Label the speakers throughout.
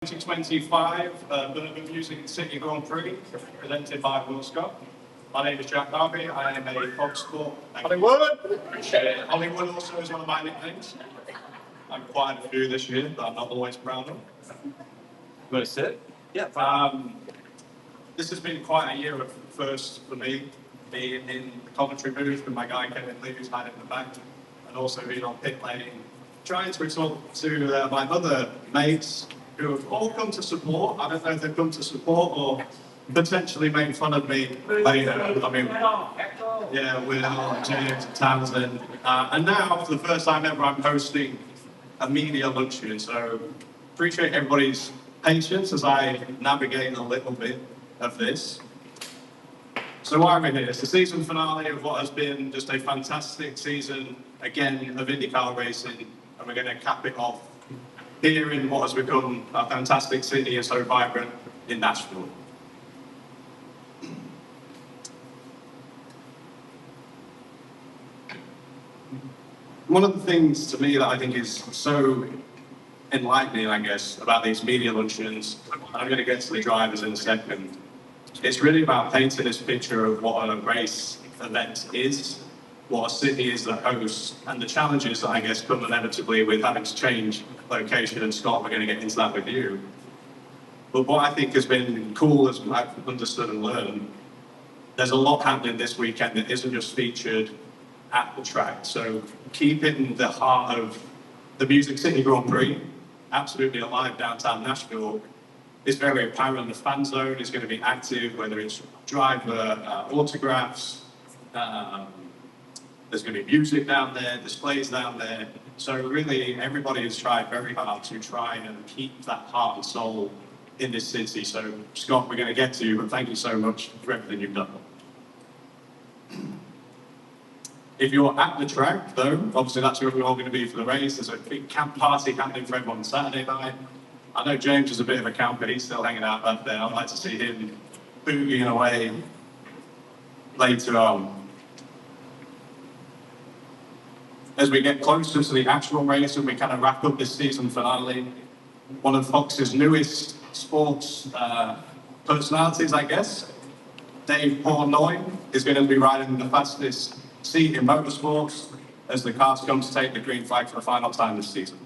Speaker 1: 2025 Bourbon Music City Grand Prix, presented by Will Scott. My name is Jack Darby. I am a Fox Sport. Hollywood! Hollywood also is one of my nicknames. I'm quite a few this year, but I'm not always proud of.
Speaker 2: You want to sit?
Speaker 1: Yeah. This has been quite a year of firsts for me, being in the commentary booth with my guy Kevin Lee, who's hiding in the back, and also being on pit lane, trying to talk to my other mates who have all come to support. I don't know if they've come to support or potentially make fun of me later. I mean, yeah, Will, James, Townsend. And now, for the first time ever, I'm hosting a media luncheon. So appreciate everybody's patience as I navigate a little bit of this. So why are we here? It's the season finale of what has been just a fantastic season, again, of IndyCar racing. And we're going to cap it off here in what has become a fantastic city and so vibrant in Nashville. One of the things to me that I think is so enlightening, I guess, about these media luncheons, and I'm going to get to the drivers in a second, it's really about painting this picture of what a race event is, what a city is that hosts, and the challenges that I guess come inevitably with having to change location. And Scott, we're going to get into that with you. But what I think has been cool, as I've understood and learned, there's a lot happening this weekend that isn't just featured at the track. So keeping the heart of the Music City Grand Prix absolutely alive downtown Nashville is very apparent. The fan zone is going to be active, whether it's driver autographs, there's going to be music down there, displays down there. So really, everybody has tried very hard to try and keep that heart and soul in this city. So Scott, we're going to get to you, but thank you so much for everything you've done. If you're at the track, though, obviously that's where we're all going to be for the race. There's a big camp party happening for everyone on Saturday night. I know James is a bit of a camper. He's still hanging out back there. I'd like to see him boogieing away later on. As we get closer to the actual race and we kind of wrap up this season finale, one of Fox's newest sports personalities, I guess, Dave Portnoy, is going to be riding the fastest seat in motorsports as the cars come to take the green flag for the final time this season.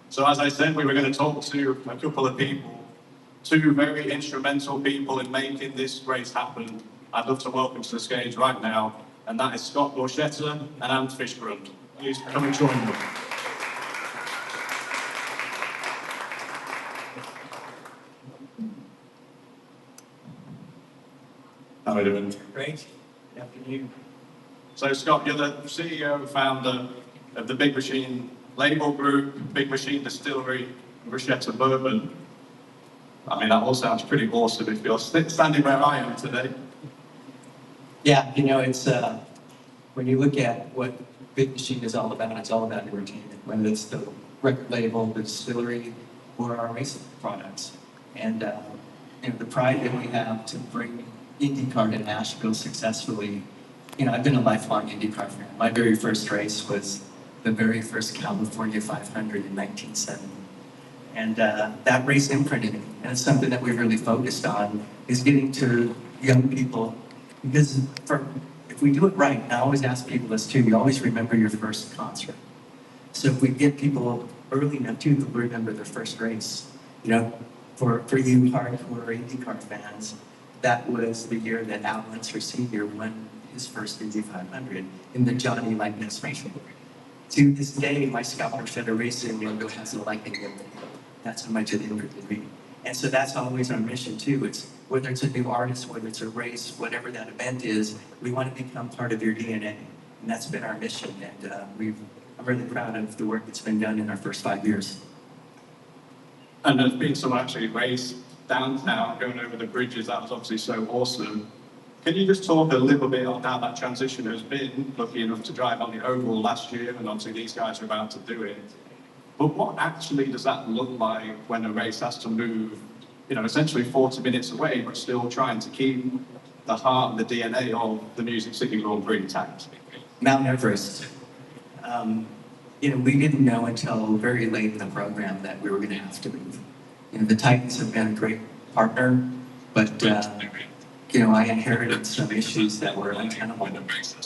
Speaker 1: So as I said, we were going to talk to a couple of people, two very instrumental people in making this race happen. I'd love to welcome to the stage right now, and that is Scott Borcheta and Anne Fishgrund. Please come and join them. How are we doing?
Speaker 2: Great. Good afternoon.
Speaker 1: So Scott, you're the CEO, founder of the Big Machine label group, Big Machine Distillery, Borcheta Bourbon. I mean, that all sounds pretty awesome if you're standing where I am today.
Speaker 2: Yeah, you know, it's when you look at what Big Machine is all about, it's all about entertainment, whether it's the record label, the distillery, or our racing products. And you know, the pride that we have to bring IndyCar to Nashville successfully. You know, I've been a lifelong IndyCar fan. My very first race was the very first California 500 in 1970. And that race imprinted me. And it's something that we really focused on, is getting to young people. Because if we do it right, and I always ask people this too, you always remember your first concert. So if we get people early enough to remember their first race, you know, for you hardcore IndyCar fans, that was the year that Al Unser Sr. won his first Indy 500 in the Johnny Lightning Special. To this day, my Scott Borcheta Racing logo has a lightning in it. That's how much it imprinted me. And so that's always our mission too. It's whether it's a new artist, whether it's a race, whatever that event is, we want to become part of your DNA. And that's been our mission. And I'm really proud of the work that's been done in our first 5 years.
Speaker 1: And there's been some actually race downtown, going over the bridges. That was obviously so awesome. Can you just talk a little bit on how that transition has been? Lucky enough to drive on the Oval last year, and obviously these guys are about to do it. But what actually does that look like when a race has to move, you know, essentially 40 minutes away, but still trying to keep the heart and the DNA of the Music City Grand Prix intact?
Speaker 2: Mount Everest. we didn't know until very late in the program that we were going to have to move. The Titans have been a great partner, but I inherited some issues that were untenable.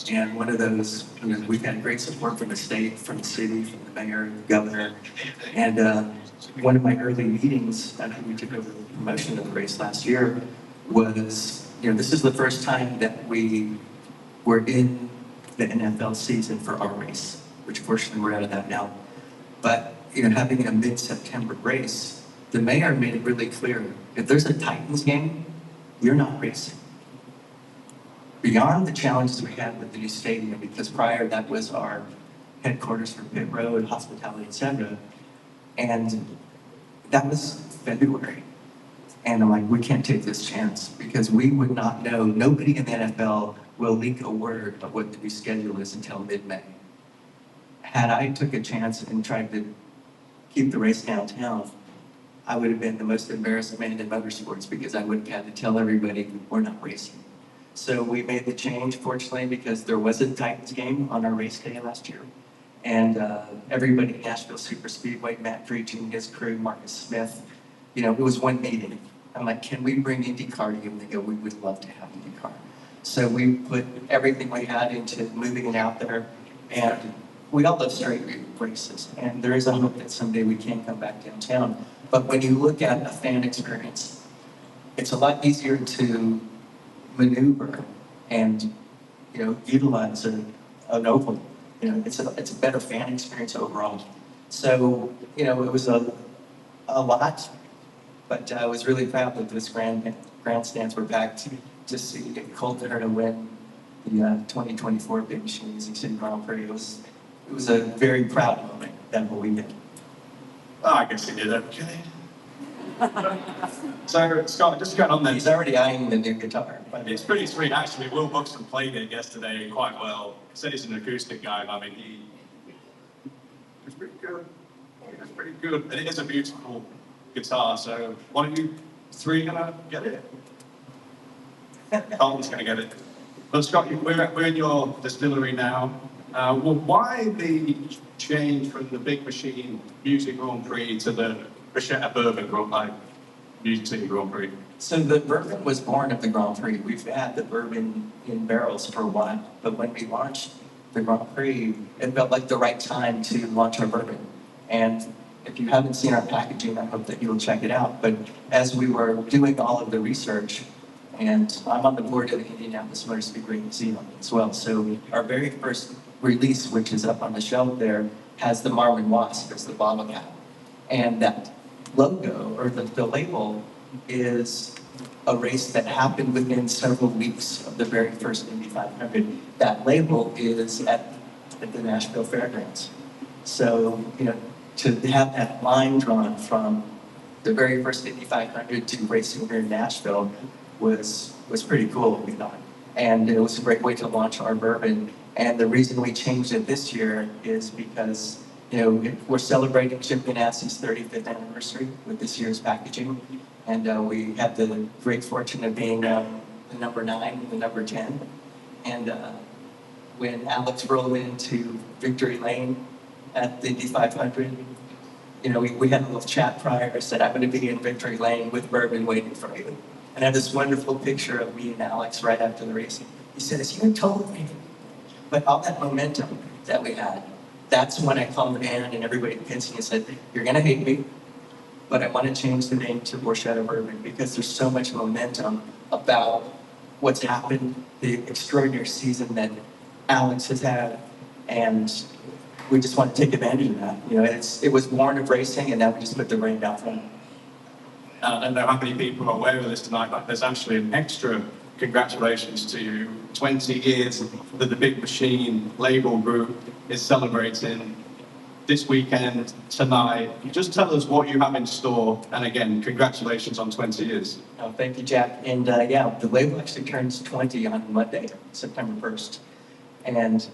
Speaker 2: And one of those, we've had great support from the state, from the city, from the mayor, the governor. And one of my early meetings after we took over the promotion of the race last year was, this is the first time that we were in the NFL season for our race, which fortunately we're out of that now. But, having a mid-September race, the mayor made it really clear, if there's a Titans game, you're not racing. Beyond the challenges we had with the new stadium, because prior that was our headquarters for pit road, hospitality, etc. And that was February. And I'm like, we can't take this chance because we would not know, nobody in the NFL will leak a word of what the new schedule is until mid-May. Had I took a chance and tried to keep the race downtown, I would have been the most embarrassed man in motorsports because I would have had to tell everybody we're not racing. So we made the change, fortunately, because there was a Titans game on our race day last year. And everybody at Nashville Super Speedway, Matt Creech and his crew, Marcus Smith, it was one meeting. I'm like, can we bring IndyCar to you? And they go, we would love to have IndyCar. So we put everything we had into moving it out there. And we all love straight races. And there is a hope that someday we can come back downtown. But when you look at a fan experience, it's a lot easier to maneuver and utilize an oval. It's a better fan experience overall. So it was a lot, but I was really proud that this grandstands were back to see Colter to win the 2024 Big Machine Music City Grand Prix. It was a very proud moment that whole weekend.
Speaker 1: Oh, I guess he did okay. So, Scott, just going on there.
Speaker 2: He's already eyeing the new guitar.
Speaker 1: It's pretty sweet, actually. Will Buxton played it yesterday quite well. He said he's an acoustic guy, and I mean, he was pretty good. He was pretty good. And it is a beautiful guitar, so one of you three gonna get it? Colton's gonna get it. But Scott, we're in your distillery now. Well, why the change from the Big Machine Music Grand Prix to the Borcheta Bourbon Music City Grand Prix?
Speaker 2: So the bourbon was born of the Grand Prix. We've had the bourbon in barrels for a while, but when we launched the Grand Prix, it felt like the right time to launch our bourbon. And if you haven't seen our packaging, I hope that you'll check it out. But as we were doing all of the research, and I'm on the board of the Indianapolis Motor Speedway Museum as well, so our very first release, which is up on the shelf there, has the Marlin Wasp as the bottle cap. And that logo, or the label, is a race that happened within several weeks of the very first Indy 500. That label is at the Nashville Fairgrounds. So, to have that line drawn from the very first Indy 500 to racing here in Nashville was pretty cool, we thought. And it was a great way to launch our bourbon. And the reason we changed it this year is because we're celebrating Chip Ganassi's 35th anniversary with this year's packaging. And we had the great fortune of being the number 9, the number 10. And when Alex rolled into Victory Lane at the Indy 500, we had a little chat prior. I said, I'm going to be in Victory Lane with bourbon waiting for you. And I had this wonderful picture of me and Alex right after the race. He said, is you told me? But all that momentum that we had, that's when I called the band and everybody at Penske and said, you're going to hate me, but I want to change the name to Borcheta Bourbon because there's so much momentum about what's happened, the extraordinary season that Alex has had, and we just want to take advantage of that. It was born of racing, and now we just put the brand out front.
Speaker 1: I don't know how many people are aware of this tonight, but there's actually an extra congratulations to you. 20 years that the Big Machine label group is celebrating this weekend, tonight. Just tell us what you have in store, and again, congratulations on 20 years.
Speaker 2: Oh, thank you, Jack. And the label actually turns 20 on Monday, September 1st. And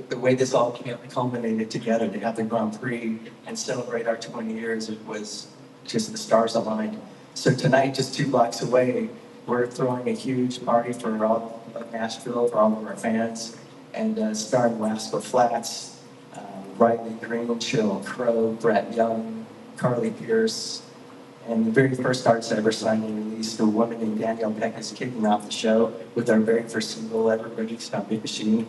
Speaker 2: the way this all culminated together to have the Grand Prix and celebrate our 20 years, it was just the stars aligned. So tonight, just 2 blocks away, we're throwing a huge party for all of Nashville, for all of our fans, and starring Rascal Flatts, Riley Green, Cheryl Crow, Brett Young, Carly Pierce, and the very first artist I ever signed and released, a woman named Danielle Peck, is kicking off the show with our very first single ever released on Big Machine.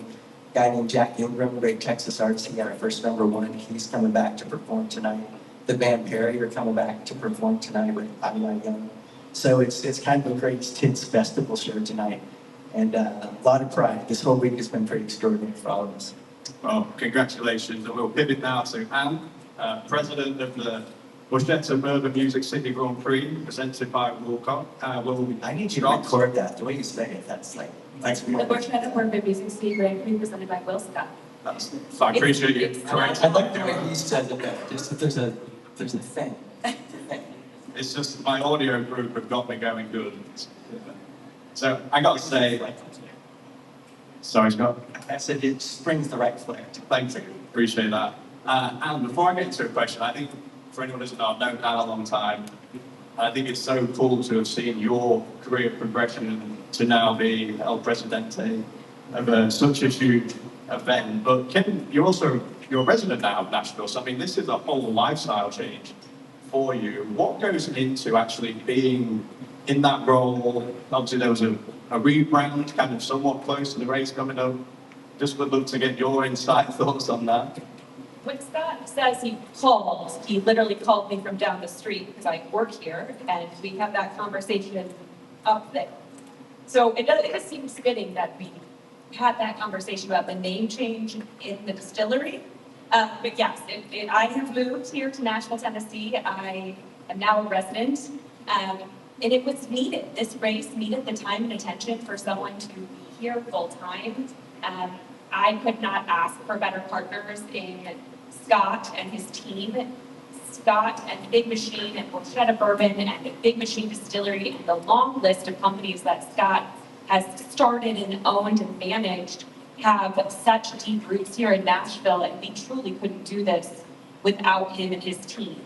Speaker 2: A guy named Jack Ingram, great Texas artist, he got our first #1. He's coming back to perform tonight. The band Perry are coming back to perform tonight with I'm Not Young. So it's kind of a great kids festival show tonight. And a lot of pride. This whole week has been pretty extraordinary for all of us.
Speaker 1: Well, congratulations. And we'll pivot now to Anne, president of the Borcheta Bourbon Music City Grand Prix, presented by Wilcott.
Speaker 2: I need you to record that. The way you say it, that's like... That's
Speaker 3: the Borcheta Bourbon Music City Grand Prix presented by Will Scott.
Speaker 1: I appreciate you correcting.
Speaker 2: I like the way he says it though. Just that there's a thing.
Speaker 1: It's just my audio group have got me going good. So I got to say, sorry Scott.
Speaker 2: I said it brings the right flair.
Speaker 1: Thank you, appreciate that. And before I get into a question, I think for anyone who doesn't know, I've known Dan a long time. I think it's so cool to have seen your career progression to now be El Presidente of such a huge event. But Kevin, you're a resident now of Nashville, so I mean, this is a whole lifestyle change for you. What goes into actually being in that role? Obviously, there was a rebrand kind of somewhat close to the race coming up. Just would love to get your insight thoughts on that.
Speaker 3: When Scott says he literally called me from down the street because I work here, and we have that conversation up there. So it does seem fitting that we had that conversation about the name change in the distillery. But yes, I have moved here to Nashville, Tennessee. I am now a resident, and it was needed. This race needed the time and attention for someone to be here full time. I could not ask for better partners in Scott and his team. Scott and Big Machine and Borcheta Bourbon and the Big Machine Distillery and the long list of companies that Scott has started and owned and managed have such deep roots here in Nashville, and we truly couldn't do this without him and his team.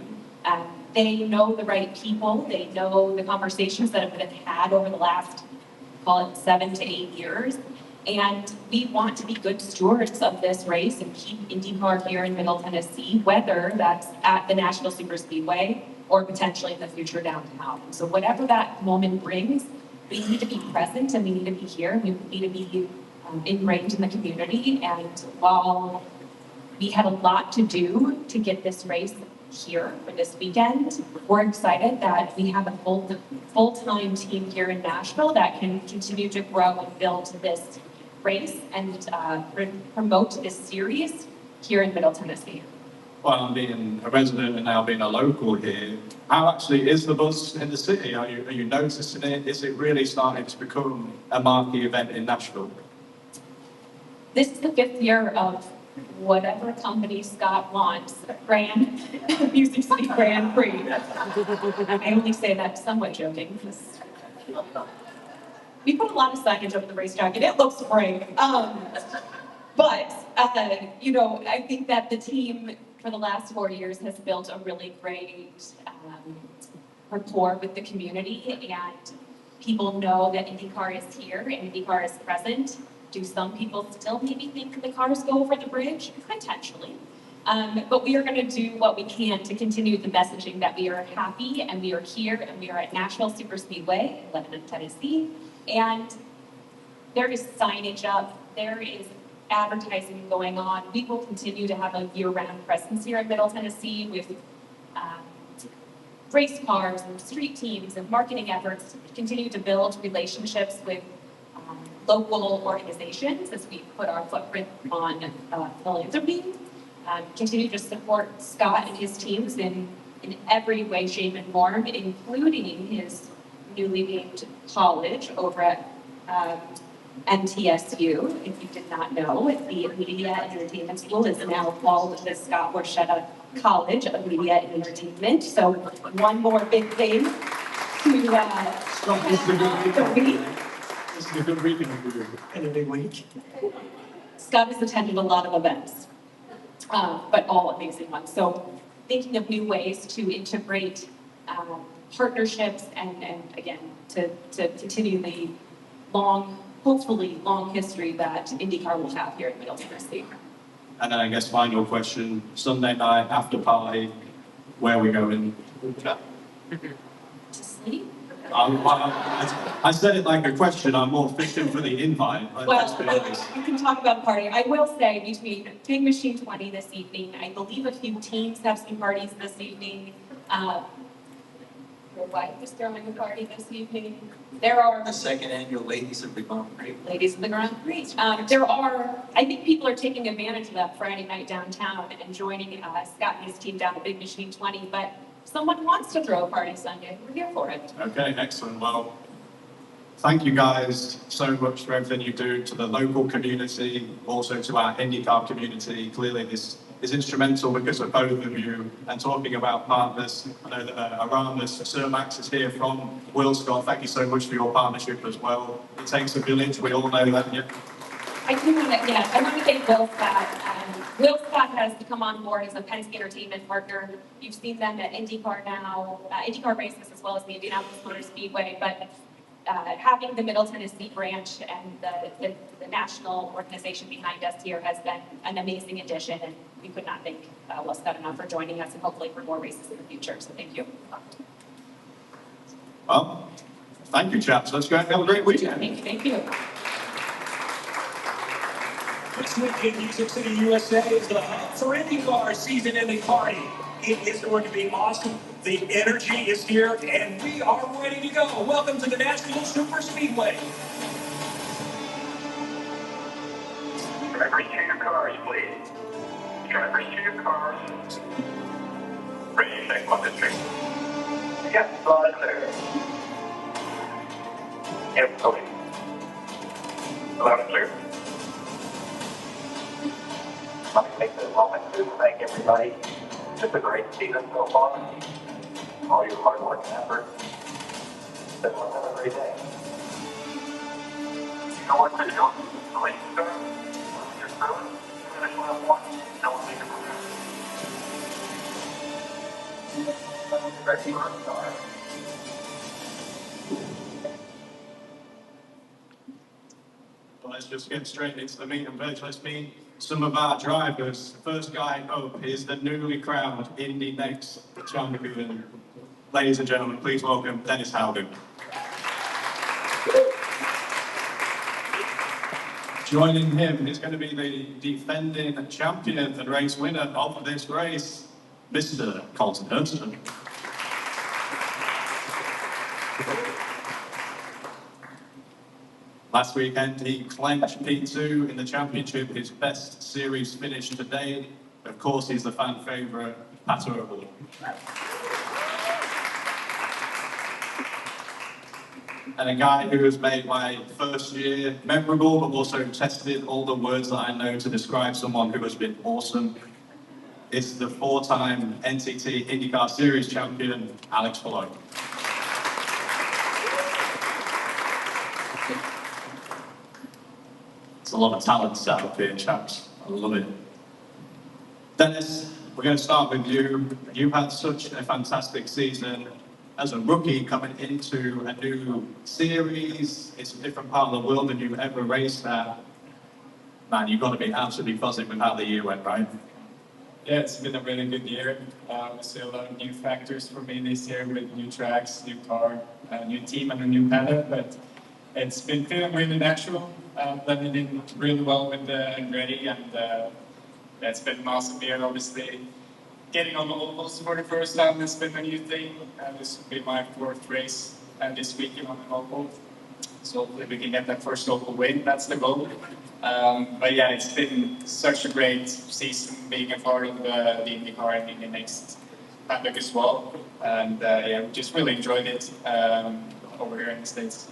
Speaker 3: They know the right people. They know the conversations that have been had over the last, call it 7 to 8 years. And we want to be good stewards of this race and keep IndyCar here in Middle Tennessee, whether that's at the Nashville Superspeedway or potentially in the future downtown. So whatever that moment brings, we need to be present and we need to be here. We need to be ingrained in the community. And while we had a lot to do to get this race here for this weekend, we're excited that we have a full-time team here in Nashville that can continue to grow and build this race and promote this series here in Middle Tennessee.
Speaker 1: Well, being a resident and now being a local here, how actually is the buzz in the city? Are you noticing it? Is it really starting to become a marquee event in Nashville?
Speaker 3: This is the 5th year of whatever company Scott wants, Music City Grand Prix. I only say that somewhat joking. We put a lot of signage over the racetrack, and it looks great. But I think that the team for the last 4 years has built a really great rapport with the community, and people know that IndyCar is here and IndyCar is present. Do some people still maybe think the cars go over the bridge? Potentially. But we are going to do what we can to continue the messaging that we are happy and we are here and we are at Nashville Superspeedway in Lebanon, Tennessee. And there is signage up, there is advertising going on. We will continue to have a year-round presence here in Middle Tennessee with race cars and street teams and marketing efforts to continue to build relationships with local organizations as we put our footprint on philanthropy. Continue to support Scott and his teams in every way, shape, and form, including his newly named college over at MTSU. If you did not know, the Media and Entertainment School is now called the Scott Borcheta College of Media and Entertainment. So one more big thing to the week.
Speaker 1: This is a good reading in a big week.
Speaker 3: Scott has attended a lot of events, but all amazing ones. So thinking of new ways to integrate partnerships and again, to continue the hopefully long history that IndyCar will have here in Middle Tennessee.
Speaker 1: And then I guess final question, Sunday night after party, where are we going?
Speaker 3: To sleep?
Speaker 1: I said it like a question, I'm more fishing for the invite. Let's be honest.
Speaker 3: You can talk about partying. I will say between Big Machine 20 this evening, I believe a few teams have some parties this evening. Your wife is throwing a party this evening. There are
Speaker 2: The second annual Ladies of the Grand Prix.
Speaker 3: Ladies of the Grand Prix. I think people are taking advantage of that Friday night downtown and joining Scott and his team down at Big Machine 20. But if someone wants to throw a party Sunday, we're here for it.
Speaker 1: Okay, excellent. Well, thank you guys so much for everything you do to the local community, also to our IndyCar community. Clearly, this is instrumental because of both of you. And talking about partners, I know that around us, Sir Max is here from Will Scott. Thank you so much for your partnership as well. It takes a village, we all know that. Yeah.
Speaker 3: I want to thank Will Scott. Will Scott has come on board as a Penske Entertainment partner. You've seen them at IndyCar now, IndyCar races as well as the Indianapolis Motor Speedway, but having the Middle Tennessee branch and the national organization behind us here has been an amazing addition, and we could not thank Will Scott enough for joining us and hopefully for more races in the future, so thank you.
Speaker 1: Well, thank you, chaps. Let's go and have a great weekend.
Speaker 3: Thank you.
Speaker 4: This weekend, Music City, USA is the hub for IndyCar season ending party. It is going to be awesome. The energy is here, and we are ready to go. Welcome to the National Super Speedway.
Speaker 5: Drivers to your cars, please. Drivers to your cars. Ready to check on the street. Yep, loud and clear. Yep, okay. Loud and clear. Let me take this moment to thank everybody. Just a great season so far. All your hard work and effort. Let's have a great day. You know what to do. Clean start. Your through. Finish lap one. Don't make a ready for a start.
Speaker 1: Well, let's just get straight into the meat and veg. Let's meet some of our drivers. The first guy up is the newly crowned Indy Next champion. Ladies and gentlemen, please welcome Dennis Howden. Joining him is going to be the defending champion and race winner of this race, Mr. Colton Hertzman. Last weekend, he clenched P2 in the championship, his best series finish to date. Of course, he's the fan favourite, Pat Bourbon. And a guy who has made my first year memorable, but also tested all the words that I know to describe someone who has been awesome, is the four-time NTT IndyCar Series champion, Alex Palou. It's a lot of talent set up here, chaps. I love it. Dennis, we're going to start with you. You had such a fantastic season as a rookie coming into a new series. It's a different part of the world than you've ever raced at. Man, you've got to be absolutely buzzing with how the year went, right?
Speaker 6: Yeah, it's been a really good year. We see a lot of new factors for me this year with new tracks, new car, new team, and a new paddock. But it's been feeling really natural, blending in really well with Grady, and it's been an awesome year. Obviously, getting on the ovals for the first time has been a new thing. This will be my fourth race this weekend on an oval. So hopefully we can get that first oval win. That's the goal. But yeah, it's been such a great season being a part of the IndyCar and Indy Next paddock as well. And yeah, we just really enjoyed it over here in the States.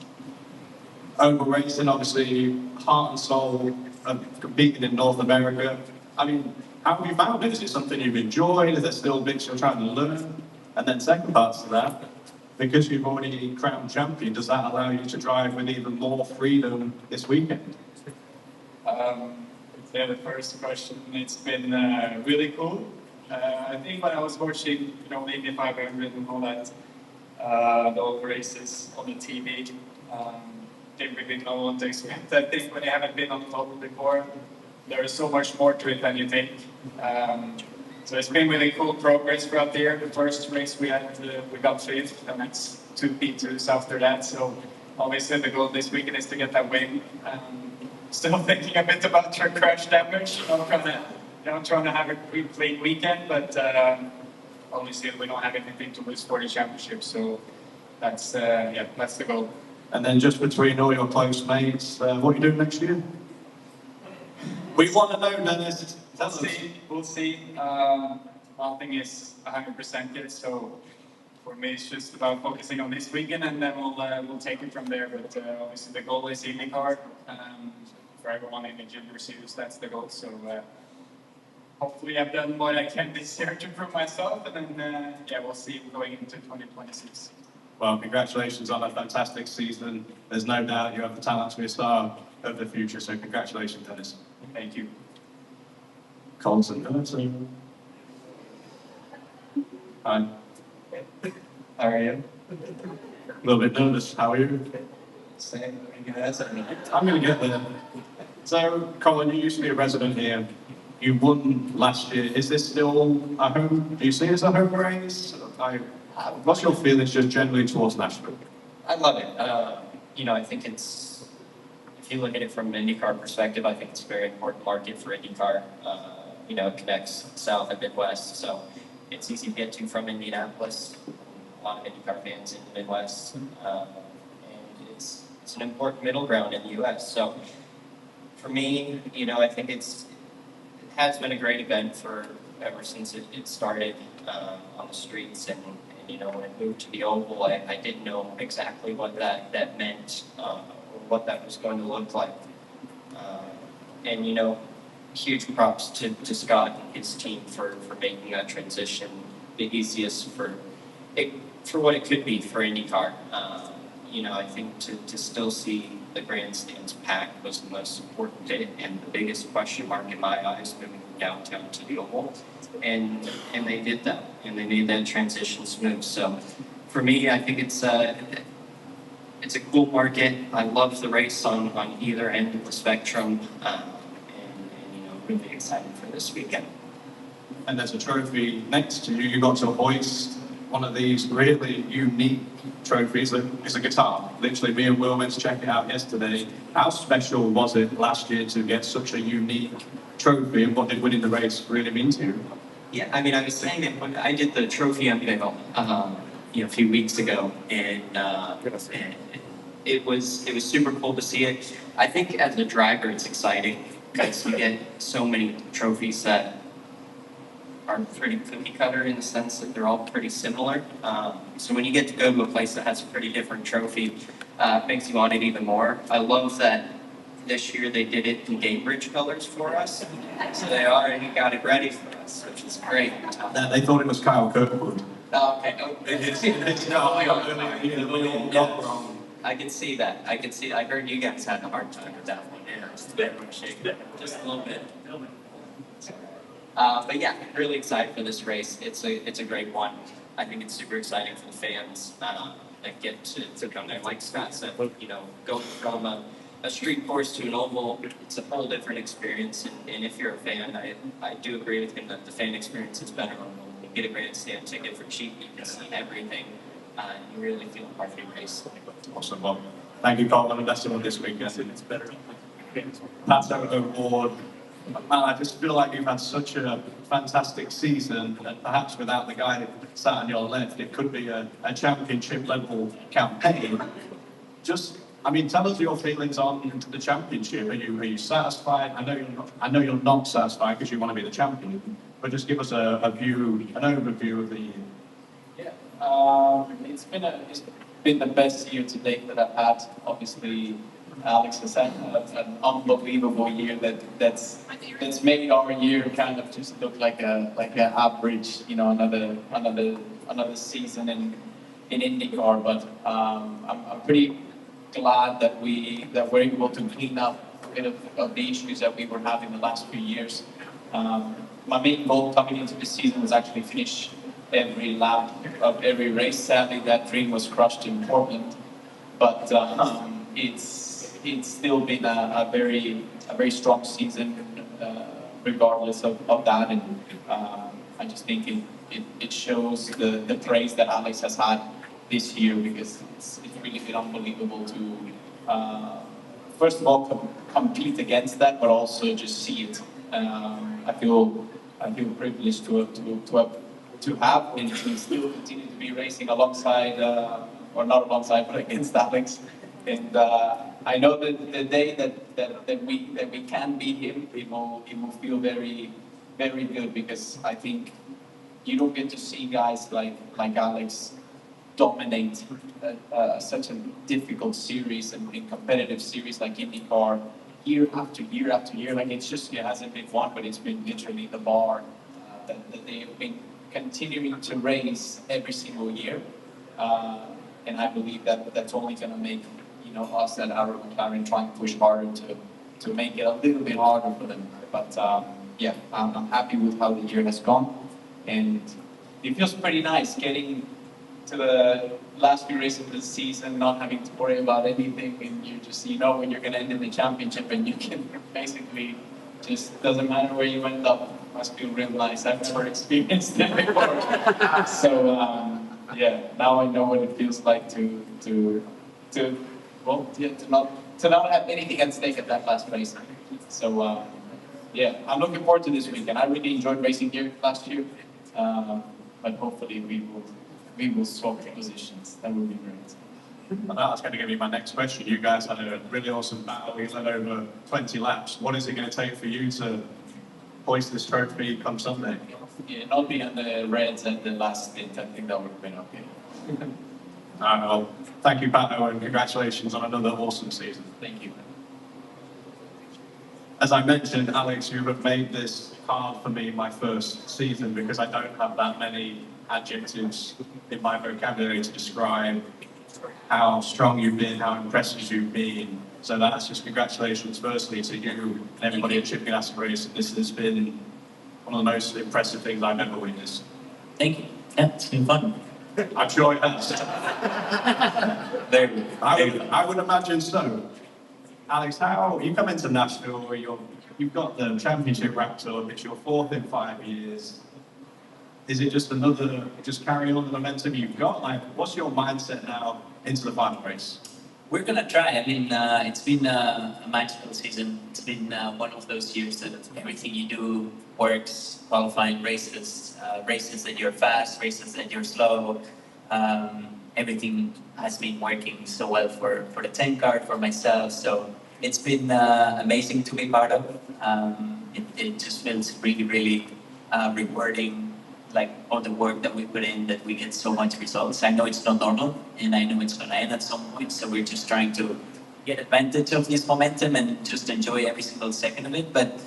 Speaker 1: Oval racing, obviously, heart and soul of competing in North America. I mean, how have you found it? Is it something you've enjoyed? Is there still bits you're trying to learn? And then second part to that, because you've already crowned champion, does that allow you to drive with even more freedom this weekend?
Speaker 6: Yeah, the first question, it's been really cool. I think when I was watching, the Indy 500 and all that, the old races on the TV, didn't really know what to expect. I think when you haven't been on the oval before, there is so much more to it than you think. So it's been really cool progress throughout the year. The first race we had, we got fifth, and that's 2 P2s after that. So obviously the goal this weekend is to get that win. Still thinking a bit about crash damage, trying to have a clean weekend, but obviously we don't have anything to lose for the championship. So that's the goal.
Speaker 1: And then just between all your close mates, what are you doing next year? We want to know, Dennis.
Speaker 6: We'll see. Nothing is 100% yet, so for me it's just about focusing on this weekend, and then we'll take it from there. But obviously the goal is IndyCar. For everyone in the junior series, that's the goal. So hopefully I've done what I can this year to prove myself, and then we'll see going into 2026.
Speaker 1: Well, congratulations on a fantastic season. There's no doubt you have the talent to be a star of the future, so congratulations, Dennis.
Speaker 6: Thank you.
Speaker 1: Colson. Hi.
Speaker 2: How are you?
Speaker 1: A little bit nervous. How are you?
Speaker 2: Same.
Speaker 1: I'm going to get there. So, Colin, you used to be a resident here. You won last year. Is this still a home? Do you see it as a home race? What's your feelings just generally towards Nashville?
Speaker 7: I love it. I think it's, if you look at it from an IndyCar perspective, I think it's a very important market for IndyCar. It connects South and Midwest, so it's easy to get to from Indianapolis. A lot of IndyCar fans in the Midwest, and it's an important middle ground in the U.S. So for me, I think it has been a great event for ever since it started on the streets, and when it moved to the Oval, I didn't know exactly what that meant or what that was going to look like. And huge props to Scott and his team for making that transition the easiest for what it could be for IndyCar. I think to still see the grandstands packed was the most important bit and the biggest question mark in my eyes moving downtown to the Oval. And they did that, and they made that transition smooth. So for me, I think it's a cool market. I love the race on either end of the spectrum, and really excited for this weekend.
Speaker 1: And there's a trophy next to you. You got to hoist one of these really unique trophies. It's a guitar. Literally, me and Will went to check it out yesterday. How special was it last year to get such a unique trophy, and what did winning the race really mean to you?
Speaker 7: Yeah, I was saying that when I did the trophy unveil, a few weeks ago, and it was super cool to see it. I think as a driver, it's exciting because you get so many trophies that are pretty cookie cutter in the sense that they're all pretty similar. So when you get to go to a place that has a pretty different trophy, it makes you want it even more. I love that this year they did it in Cambridge colors for us. So they already got it ready for us, which is great.
Speaker 1: They thought it was Kyle Kirkwood.
Speaker 7: Oh, okay. I can see that. I heard you guys had a hard time with that one. Yeah, just a bit of a shake there. Just a little bit. But yeah, really excited for this race. It's a great one. I think it's super exciting for the fans that get to come there. Like Scott said, going from a street course to an oval, it's a whole different experience. And if you're a fan, I do agree with him that the fan experience is better on oval. You get a grandstand ticket for cheap, you can see everything, and you really feel part of the race.
Speaker 1: Awesome, Bob. Thank you, Colin, and best of luck this weekend. It's better. Pat's award. Man, I just feel like you've had such a fantastic season, and perhaps without the guy sat on your left, it could be a championship level campaign. Tell us your feelings on the championship. Are you satisfied? I know you're not satisfied because you want to be the champion, but just give us an overview of the year.
Speaker 8: Yeah, it's been the best year to date that I've had. Obviously, Alex has had an unbelievable year that's made our year kind of just look like an average, another season in IndyCar. But I'm pretty glad that we're able to clean up a bit of the issues that we were having the last few years. My main goal coming into this season was actually finish every lap of every race. Sadly, that dream was crushed in Portland, but it's still been a very strong season. regardless of that. And I just think it shows the praise that Alex has had this year, because it's really been unbelievable to, first of all, compete against that, but also just see it. I feel privileged to have and to still continue to be racing alongside, or not alongside, but against Alex. And I know that the day that we can beat him, it will feel very, very good, because I think you don't get to see guys like Alex dominate such a difficult series and competitive series like IndyCar year after year after year. Like, it hasn't been one, but it's been literally the bar that they have been continuing to raise every single year. And I believe that that's only going to make, you know, us at our McLaren try and push harder to make it a little bit harder for them. But yeah, I'm happy with how the year has gone, and it feels pretty nice getting to the last few races of the season, not having to worry about anything, and you know when you're going to end in the championship, and you can basically just, doesn't matter where you end up. Must feel real nice. I've never experienced it before. So yeah, now I know what it feels like to not have anything at stake at that last race. So yeah, I'm looking forward to this weekend. I really enjoyed racing here last year, but hopefully we will swap positions. That would be great.
Speaker 1: And that's going to give me my next question. You guys had a really awesome battle. You led over 20 laps. What is it going to take for you to hoist this trophy come Sunday?
Speaker 8: Yeah, not be on the reds at the last stint. I think that would have been okay.
Speaker 1: Well, thank you, Pato, and congratulations on another awesome season.
Speaker 8: Thank you.
Speaker 1: As I mentioned, Alex, you have made this hard for me my first season, because I don't have that many adjectives in my vocabulary to describe how strong you've been, how impressive you've been. So that's just congratulations firstly to you and everybody at Shipping Aspiration. This has been one of the most impressive things I've ever witnessed.
Speaker 9: Thank you. Yeah, it's been fun.
Speaker 1: I'm sure it has. I would imagine so. Alex, how you come into Nashville, you've got the championship wrapped up, it's your fourth in 5 years. Is it just carry on the momentum you've got? Like, what's your mindset now into the final race?
Speaker 9: We're gonna try. I mean, it's been a magical season. It's been one of those years that everything you do works. Qualifying races, races that you're fast, races that you're slow. Everything has been working so well for the 10 car, for myself. So it's been amazing to be part of. It just feels really, really rewarding. Like all the work that we put in, that we get so much results. I know it's not normal, and I know it's going to end at some point. So we're just trying to get advantage of this momentum and just enjoy every single second of it. But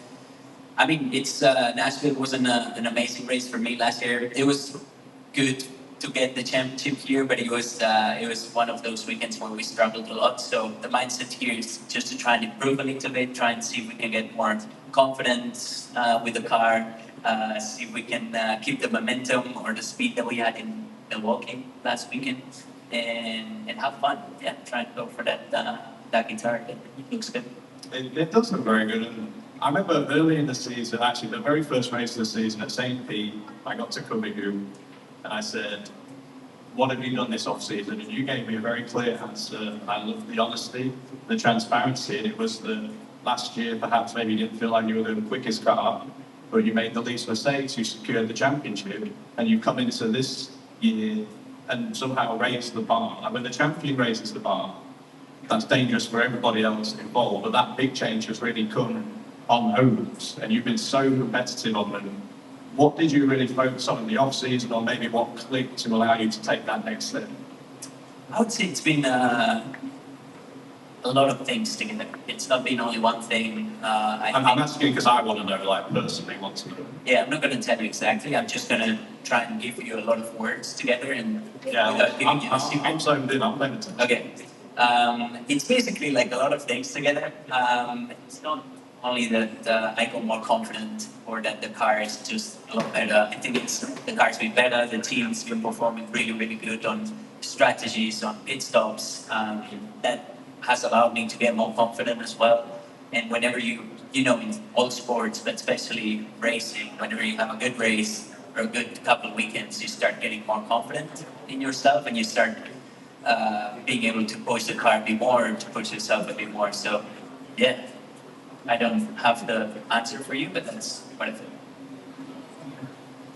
Speaker 9: I mean, it's Nashville was an amazing race for me last year. It was good to get the championship here, but it was one of those weekends where we struggled a lot. So the mindset here is just to try and improve a little bit, try and see if we can get more confidence with the car. See if we can keep the momentum or the speed that we had in Milwaukee last weekend, and have fun. Yeah, try and go for that guitar. It looks good.
Speaker 1: It does look very good. And I remember early in the season, actually the very first race of the season at St. Pete, I got to cover you, and I said, "What have you done this off season?" And you gave me a very clear answer. I loved the honesty, the transparency, and it was the last year perhaps maybe you didn't feel like you were the quickest car, but you made the least mistakes, you secured the championship, and you come into this year and somehow raise the bar. And when the champion raises the bar, that's dangerous for everybody else involved, but that big change has really come on homes, and you've been so competitive on them. What did you really focus on in the off-season, or maybe what clicked to allow you to take that next step?
Speaker 9: I would say it's been a lot of things together. It's not been only one thing.
Speaker 1: I'm asking because I want to know, like, personally want to know.
Speaker 9: Yeah, I'm not going to tell you exactly. I'm just going to try and give you a lot of words together and without giving you the secret.
Speaker 1: I'm zoned in, I'm limited.
Speaker 9: Okay. It's basically like a lot of things together. It's not only that I got more confident or that the car is just a lot better. I think it's the car's been better, the team's been performing really, really good on strategies, on pit stops. That has allowed me to get more confident as well. And whenever you you know, in all sports, but especially racing, whenever you have a good race or a good couple of weekends, you start getting more confident in yourself and you start being able to push the car a bit more, to push yourself a bit more. So, yeah, I don't have the answer for you, but that's what I think.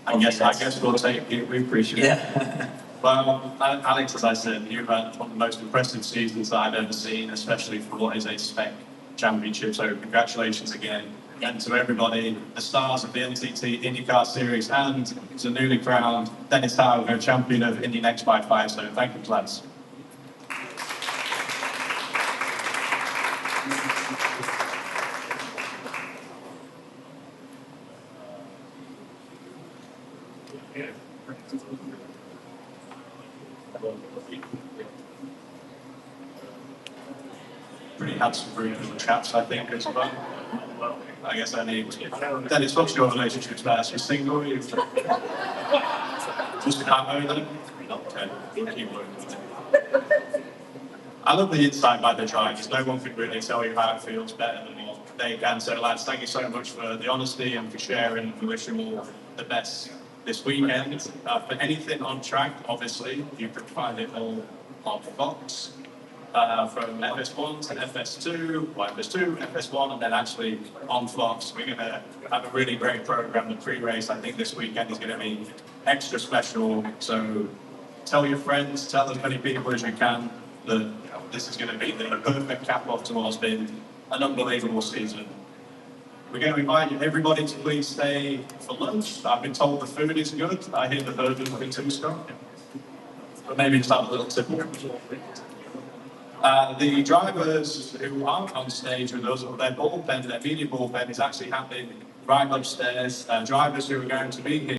Speaker 1: I guess we'll take it. We appreciate it.
Speaker 9: Yeah.
Speaker 1: Well, Alex, as I said, you've had one of the most impressive seasons that I've ever seen, especially for what is a spec championship. So congratulations again. And to everybody, the stars of the NTT IndyCar Series and the newly crowned Dennis Hauger, champion of Indy Next by 5. So thank you, lads. Pretty handsome group of chaps, I think, as well. I guess I need Dennis, what's your relationship status? You're single? Just a camo then? Okay, keep working. I love the insight by the drivers. No one can really tell you how it feels better than what they can. So, lads, thank you so much for the honesty and for sharing. We wish you all the best this weekend. For anything on track, obviously, you can find it all on Fox. From FS1 to FS2, well, FS2, FS1, and then actually on Fox. We're going to have a really great program. The pre-race, I think this weekend is going to be extra special. So tell your friends, tell as many people as you can that this is going to be the perfect cap-off to what's been an unbelievable season. We're going to invite everybody to please stay for lunch. I've been told the food is good. I hear the burgers will be too, Scott. But maybe just have a little tip. The drivers who aren't on stage with us, their bullpen, their media bullpen is actually happening right upstairs. Drivers who are going to be here